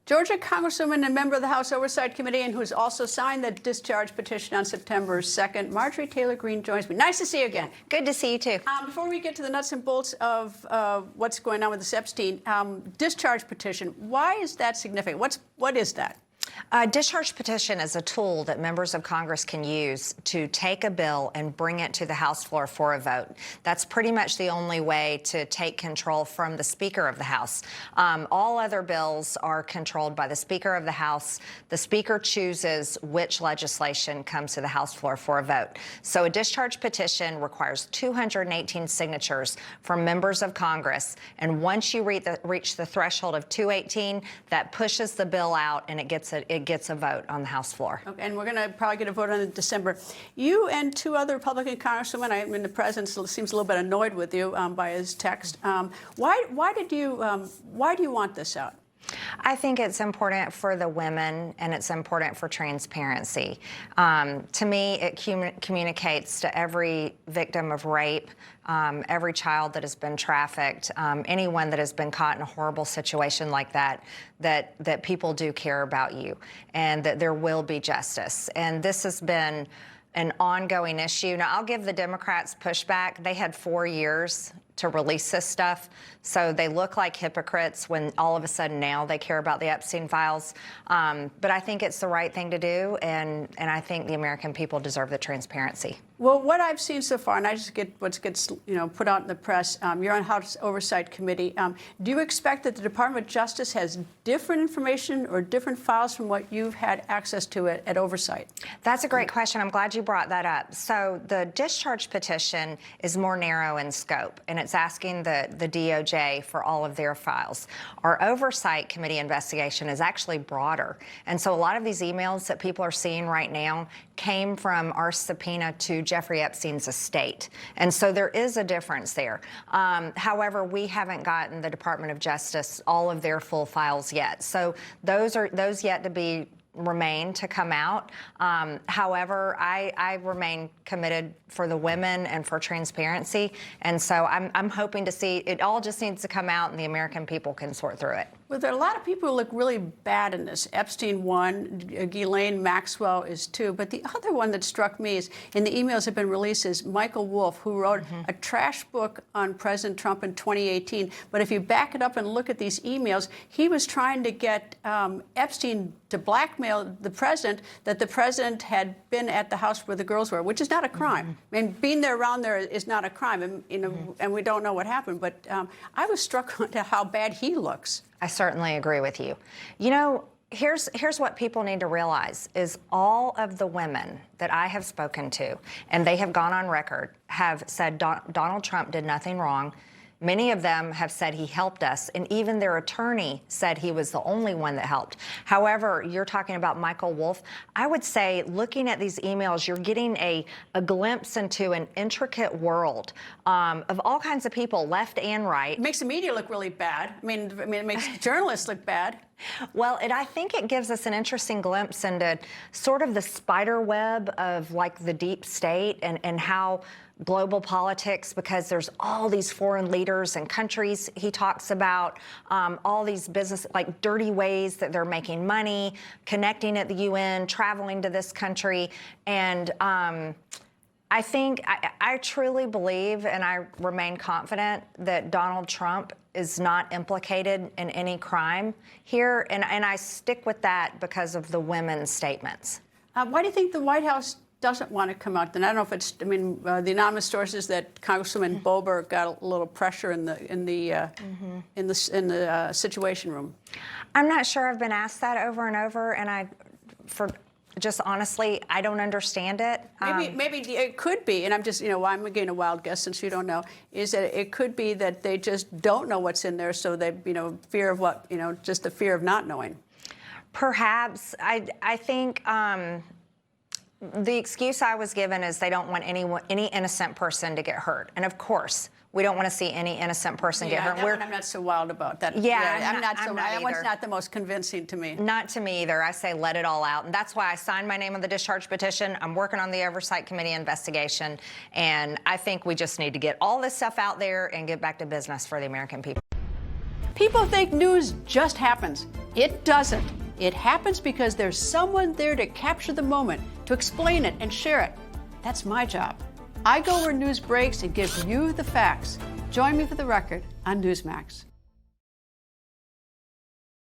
Georgia Congresswoman and member of the House Oversight Committee, and who's also signed the discharge petition on September 2nd, Marjorie Taylor Greene joins me. Nice to see you again. Good to see you, too. Before we get to the nuts and bolts of what's going on with this Epstein discharge petition, why is that significant? What is that? A discharge petition is a tool that members of Congress can use to take a bill and bring it to the House floor for a vote. That's pretty much the only way to take control from the Speaker of the House. All other bills are controlled by the Speaker of the House. The Speaker chooses which legislation comes to the House floor for a vote. So a discharge petition requires 218 signatures from members of Congress. And once you reach the threshold of 218, that pushes the bill out and it gets a vote on the House floor. Okay, and we're going to probably get a vote on it in December. You and two other Republican congresswomen, the president seems a little bit annoyed with you by his text. Why do you want this out? I think it's important for the women, and it's important for transparency. To me, it communicates to every victim of rape, every child that has been trafficked, anyone that has been caught in a horrible situation like that, that people do care about you and that there will be justice. And this has been an ongoing issue. Now, I'll give the Democrats pushback. They had 4 years to release this stuff, so they look like hypocrites when all of a sudden now they care about the Epstein Files. But I think it's the right thing to do, and I think the American people deserve the transparency. Well, what I've seen so far, and I just get what gets put out in the press. You're on House Oversight Committee. Do you expect that the Department of Justice has different information or different files from what you've had access to at Oversight? That's a great question. I'm glad you brought that up. So the discharge petition is more narrow in scope, and it's asking the DOJ for all of their files. Our Oversight Committee investigation is actually broader, and so a lot of these emails that people are seeing right now came from our subpoena to Jeffrey Epstein's estate. And so there is a difference there. However, we haven't gotten the Department of Justice all of their full files yet. So those yet to remain to come out. However, I remain committed for the women and for transparency. And so I'm hoping to see it all just needs to come out and the American people can sort through it. Well, there are a lot of people who look really bad in this. Epstein, one, Ghislaine Maxwell is two. But the other one that struck me is, in the emails that have been released, is Michael Wolff, who wrote a trash book on President Trump in 2018. But if you back it up and look at these emails, he was trying to get Epstein to blackmail the president, that the president had been at the house where the girls were, which is not a crime. I mean, being there around there is not a crime, and, and we don't know what happened. But I was struck at how bad he looks. I certainly agree with you. You know, here's what people need to realize is all of the women that I have spoken to, and they have gone on record, have said Donald Trump did nothing wrong. Many of them have said he helped us, and even their attorney said he was the only one that helped. However, you're talking about Michael Wolff. I would say, looking at these emails, you're getting a glimpse into an intricate world of all kinds of people, left and right. It makes the media look really bad. I mean, it makes journalists look bad. Well, I think it gives us an interesting glimpse into sort of the spider web of, like, the deep state and how global politics, because there's all these foreign leaders and countries he talks about, all these business, like, dirty ways that they're making money, connecting at the UN, traveling to this country. And I think, I truly believe, and I remain confident, that Donald Trump is not implicated in any crime here. And I stick with that because of the women's statements. Why do you think the White House doesn't want to come out? And I don't know if it's, I mean, the anonymous sources that Congresswoman Boebert got a little pressure in the Situation Room. I'm not sure. I've been asked that over and over, and just honestly, I don't understand it. Maybe it could be, and I'm just, I'm again a wild guess since you don't know, is that it could be that they just don't know what's in there, so they, fear of what, just the fear of not knowing. Perhaps. I think the excuse I was given is they don't want any innocent person to get hurt, and of course, we don't want to see any innocent person get hurt. That one I'm not so wild about. That one's not the most convincing to me. Not to me either. I say let it all out. And that's why I signed my name on the discharge petition. I'm working on the Oversight Committee investigation. And I think we just need to get all this stuff out there and get back to business for the American people. People think news just happens. It doesn't. It happens because there's someone there to capture the moment, to explain it and share it. That's my job. I go where news breaks and give you the facts. Join me for The Record on Newsmax.